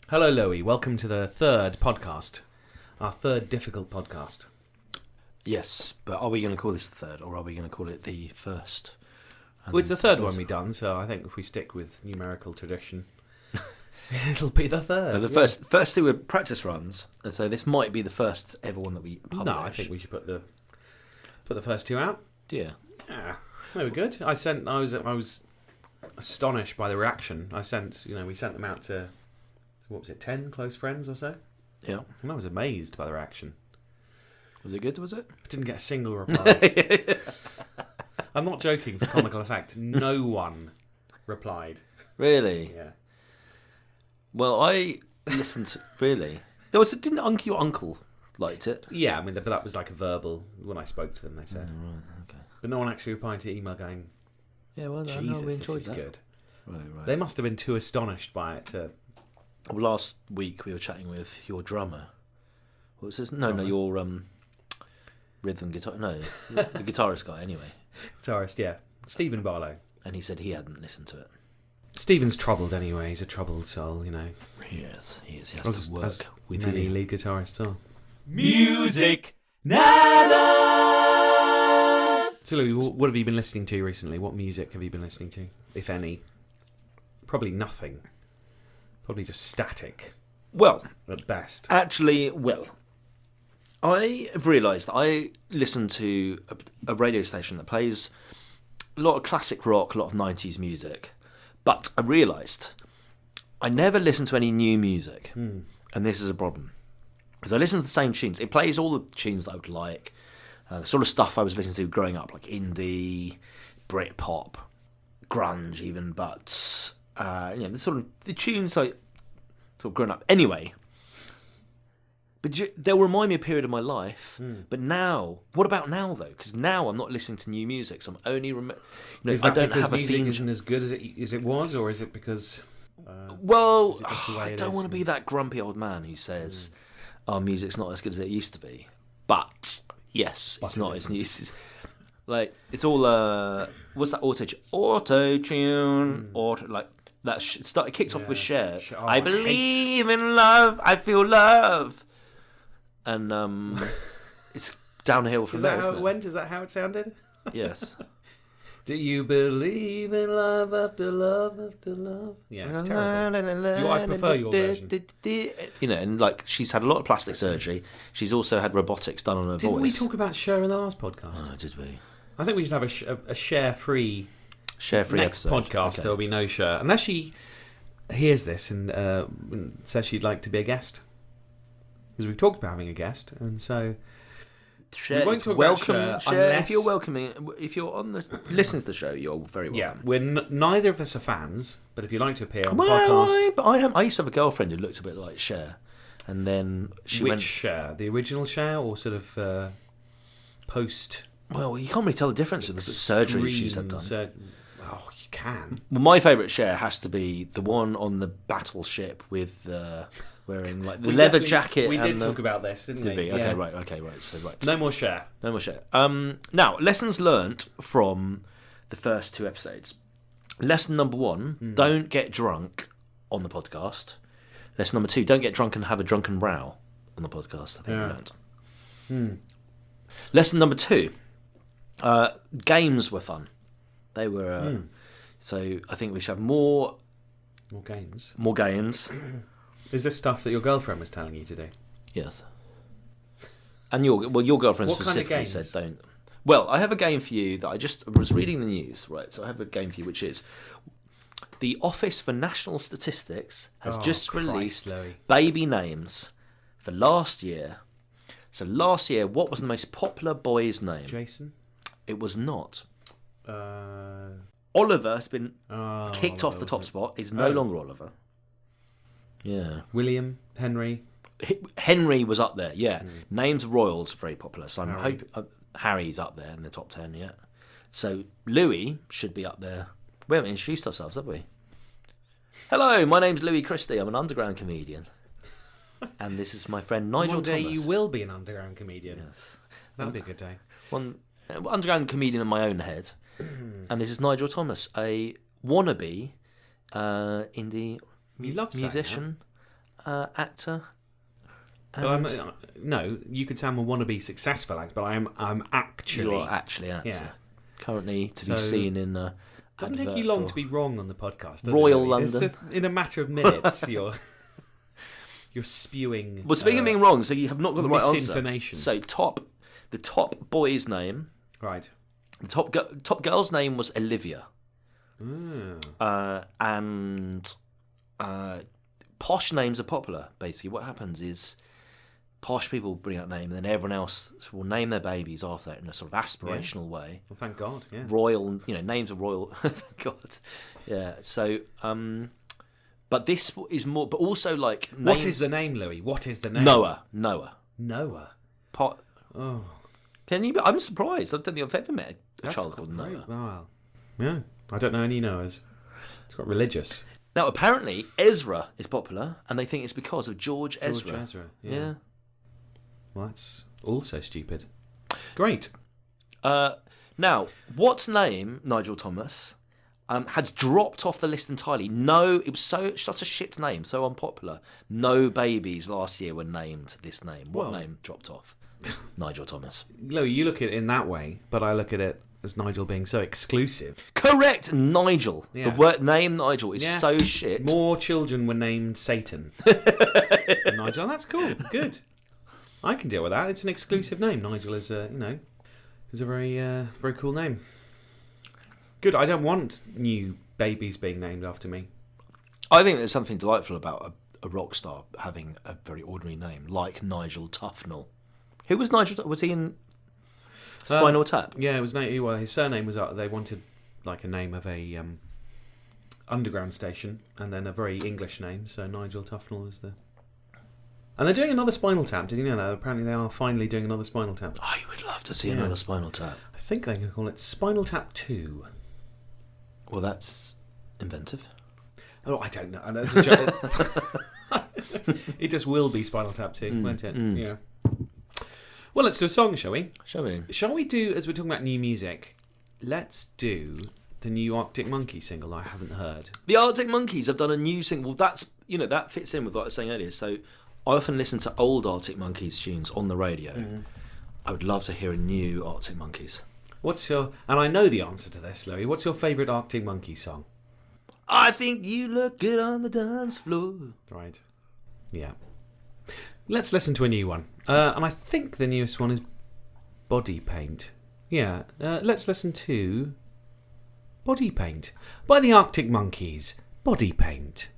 Hello, Louie. Welcome to the third podcast. Our third difficult podcast. Yes, but are we going to call this the third, or are we going to call it the first? Well, it's the third one we've done, so I think if we stick with numerical tradition, it'll be the third. But the first two were practice runs, and so this might be the first ever one that we publish. No, I think we should put the first two out. Yeah. Yeah, they were good. I was astonished by the reaction. We sent them out to, what was it, 10 close friends or so? Yeah. And I was amazed by the reaction. Was it good, was it? I didn't get a single reply. I'm not joking, for comical effect. No one replied. Really? Yeah. Well, I listened to... Really? Didn't your uncle liked it? Yeah, I mean, but that was like a verbal... When I spoke to them, they said. Oh, right, okay. But no one actually replied to the email going, yeah, well, Jesus, we this enjoyed is that. good. Right. They must have been too astonished by it to... Well, last week we were chatting with your drummer. What was his... No, your rhythm guitar... No, the guitarist guy, anyway. Guitarist, yeah. Stephen Barlow. And he said he hadn't listened to it. Stephen's troubled anyway. He's a troubled soul, you know. He is. He has to work with many you. lead guitarists are. Music Natters! So, Louis, what have you been listening to recently? What music have you been listening to, if any? Probably nothing. Probably just static. Well, at best. Actually, I have realised I listen to a radio station that plays a lot of classic rock, a lot of 90s music. But I realised I never listen to any new music. And this is a problem. Because I listen to the same tunes. It plays all the tunes that I would like. The sort of stuff I was listening to growing up, like indie, Britpop, grunge even. But, the tunes like sort of growing up. Anyway... But they'll remind me of a period of my life. But now, what about now though? Because now I'm not listening to new music, so I'm only Is that I don't because have a music theme. isn't as good as it was, or is it because? Well, is it just the way I it don't is? want to be that grumpy old man who says, "Oh, music's not as good as it used to be." But yes, it's not as new. Like it's all what's that auto tune like that? It kicks off with Cher. I believe in love. I feel love. And it's downhill from there. Is that how it went? Is that how it sounded? Yes. Do you believe in love after love after love? Yeah, it's terrible. I prefer your version. And like she's had a lot of plastic surgery. She's also had robotics done on her voice. Didn't we talk about Cher in the last podcast? Oh, did we? I think we should have a Cher-free next episode. podcast. Okay. There will be no Cher unless she hears this and says she'd like to be a guest. Because we've talked about having a guest, and so Cher, we won't talk welcome, about Cher Cher, unless... if you're welcoming, if you're on the listens to the show, you're very welcome. Yeah, neither of us are fans, but if you'd like to appear on the podcast, I used to have a girlfriend who looked a bit like Cher, and then she went. Cher? The original Cher, or sort of post? Well, you can't really tell the difference with the surgery she's had done. Oh, you can. Well, my favourite Cher has to be the one on the battleship with wearing like the leather jacket. We did talk about this, didn't we? Okay, Yeah. right. So right. No more Cher. No more Cher. Now, lessons learnt from the first two episodes. Lesson number 1: don't get drunk on the podcast. Lesson number 2: don't get drunk and have a drunken row on the podcast. I think we learnt. Lesson number 2: games were fun. They were. So I think we should have more games. More games. Is this stuff that your girlfriend was telling you to do? Yes. And your girlfriend What kind of specifically games? said don't. Well, I have a game for you that I was reading the news, right? So I have a game for you, which is the Office for National Statistics has just released baby names for last year. So last year, what was the most popular boy's name? Jason? It was not. Oliver has been kicked off the top spot. He's no longer Oliver. Yeah. William, Henry. Henry was up there, yeah. Names of royals are very popular, so I'm hoping Harry's up there in the top 10, yeah. So Louis should be up there. We haven't introduced ourselves, have we? Hello, my name's Louis Christie. I'm an underground comedian. And this is my friend Nigel Thomas. One day you will be an underground comedian. Yes. That'll be a good day. One underground comedian in my own head. And this is Nigel Thomas, a wannabe indie musician. actor. But no, you could say I'm a wannabe successful actor, but I'm actually. You're actually an actor. Yeah. Currently to be seen in. Doesn't take you long to be wrong on the podcast. Does Royal it, really? London. In a matter of minutes, you're spewing. Well, speaking of being wrong, so you have not got the right answer. Misinformation. So the top boy's name. Right. The top girl's name was Olivia. Mm. And posh names are popular. Basically, what happens is posh people bring out name, and then everyone else will name their babies after that in a sort of aspirational way. Well, thank God. Yeah. Royal, names are royal. Thank God. Yeah. So, but this is more. But also, like, what is the name, Louis? What is the name? Noah. Noah. Oh. Can you? I'm surprised. I don't think I've ever met a child called Noah. Well, yeah. I don't know any Noahs. It's got religious. Now, apparently, Ezra is popular, and they think it's because of George Ezra. George Ezra. Yeah. Well, that's also stupid. Great. Now, what name, Nigel Thomas, has dropped off the list entirely? No, it was such a shit name, so unpopular. No babies last year were named this name. What name dropped off? Nigel Thomas. Louis, you look at it in that way, but I look at it as Nigel being so exclusive. Correct, Nigel. Yeah. The word name Nigel is so shit. More children were named Satan than Nigel. That's cool. Good. I can deal with that. It's an exclusive name. Nigel is a very very cool name. Good. I don't want new babies being named after me. I think there's something delightful about a rock star having a very ordinary name, like Nigel Tufnell. Who was Nigel? Was he in Spinal Tap? Yeah, it was. Well, his surname was. They wanted like a name of a underground station, and then a very English name. So Nigel Tufnell was the. And they're doing another Spinal Tap. Did you know that? Apparently, they are finally doing another Spinal Tap. I would love to see another Spinal Tap. I think they can call it Spinal Tap 2. Well, that's inventive. Oh, I don't know. That's a joke. It just will be Spinal Tap 2, won't it? Yeah. Well, let's do a song, shall we? Shall we? Shall we do, as we're talking about new music, let's do the new Arctic Monkey single I haven't heard. The Arctic Monkeys have done a new single. Well, that's, that fits in with what I was saying earlier. So I often listen to old Arctic Monkeys tunes on the radio. Mm-hmm. I would love to hear a new Arctic Monkeys. And I know the answer to this, Louis, what's your favourite Arctic Monkeys song? I think you look good on the dance floor. Right. Yeah. Let's listen to a new one. And I think the newest one is Body Paint. Yeah. Let's listen to Body Paint by the Arctic Monkeys. Body Paint.